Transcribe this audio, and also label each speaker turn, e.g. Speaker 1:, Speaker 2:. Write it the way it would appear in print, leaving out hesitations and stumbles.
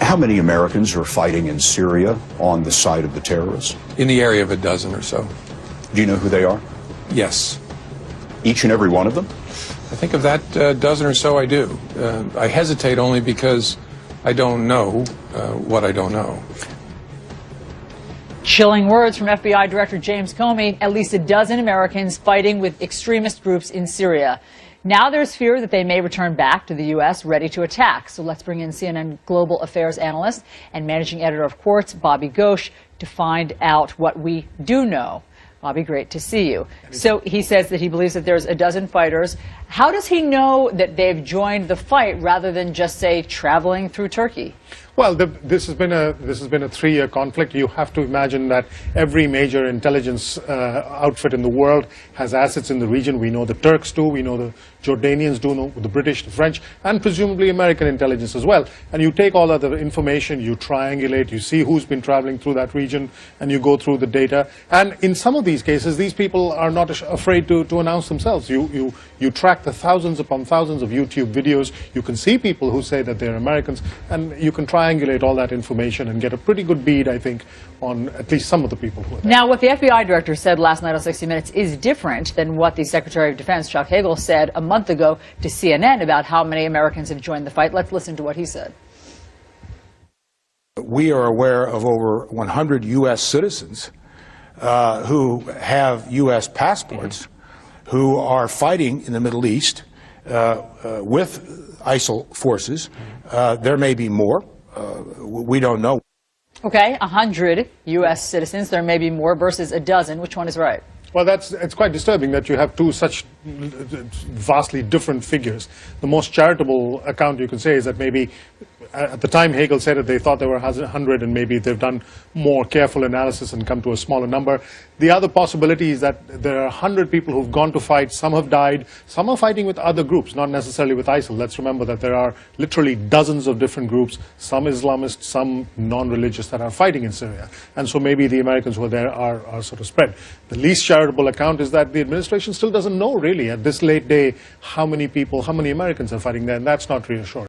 Speaker 1: How many Americans are fighting in Syria on the side of the terrorists?
Speaker 2: In the area of a dozen or so.
Speaker 1: Do you know who they are?
Speaker 2: Yes.
Speaker 1: Each and every one of them?
Speaker 2: I think of that dozen or so I do. I hesitate only because I don't know what I don't know.
Speaker 3: Chilling words from FBI Director James Comey. At least a dozen Americans fighting with extremist groups in Syria. Now there's fear that they may return back to the U.S. ready to attack. So let's bring in CNN Global Affairs analyst and managing editor of Quartz, Bobby Ghosh, to find out what we do know. Bobby, great to see you. So he says that he believes that there's a dozen fighters. How does he know that they've joined the fight rather than just, say, traveling through Turkey?
Speaker 4: Well, this has been a 3-year conflict. You have to imagine that every major intelligence outfit in the world has assets in the region. We know the Turks do, we know the Jordanians do, know the British, the French, and presumably American intelligence as well. And you take all of the information, you triangulate, you see who's been traveling through that region, and you go through the data. And in some of these cases, these people are not afraid to announce themselves. You track the thousands upon thousands of YouTube videos. You can see people who say that they're Americans, and you can triangulate all that information and get a pretty good bead, I think, on at least some of the people who are there.
Speaker 3: Now, what the FBI director said last night on 60 Minutes is different than what the Secretary of Defense, Chuck Hagel, said a month ago to CNN about how many Americans have joined the fight. Let's listen to what he said.
Speaker 5: We are aware of over 100 U.S. citizens who have U.S. passports who are fighting in the Middle East with ISIL forces. There may be more. We don't know.
Speaker 3: Okay, 100 U.S. citizens. There may be more versus a dozen. Which one is right?
Speaker 4: Well, it's quite disturbing that you have two such vastly different figures. The most charitable account you can say is that maybe at the time Hagel said it, they thought there were 100, and maybe they've done more careful analysis and come to a smaller number. The other possibility is that there are 100 people who've gone to fight. Some have died. Some are fighting with other groups, not necessarily with ISIL. Let's remember that there are literally dozens of different groups, some Islamist, some non-religious, that are fighting in Syria. And so maybe the Americans who are there are sort of spread. The least charitable account is that the administration still doesn't know, really, at this late day, how many people, how many Americans are fighting there, and that's not reassuring.